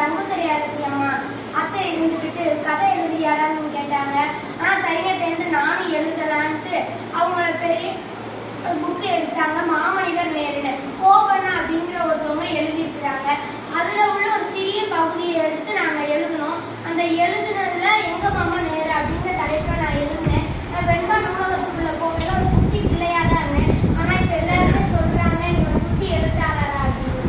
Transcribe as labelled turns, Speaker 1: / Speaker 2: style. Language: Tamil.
Speaker 1: தங்குத்துறை அரசி அம்மா அத்தை இருந்துக்கிட்டு கதை எழுதியாடான்னு கேட்டாங்க. சரிங்கட்டேன்ட்டு நானும் எழுதலான்ட்டு அவங்க பெரிய புக்கு எடுத்தாங்க. மாமனிதர் நேரில் கோபண்ணா அப்படிங்கிற ஒருத்தவங்க எழுதியிருக்கிறாங்க. அதில் உள்ள ஒரு சிறிய பகுதியை எடுத்து நாங்கள் எழுதினோம். அந்த எழுதுனதுல எங்க மாமா நேரு அப்படிங்கிற தலைப்பை நான் எழுதினேன். வெண்பா நூலகத்துக்குள்ள போகையில ஒரு குட்டி பிள்ளையா தான் இருந்தேன். ஆனால் இப்போ எல்லாருமே சொல்றாங்க நீ ஒரு குட்டி எழுத்தாளரா அப்படின்னு.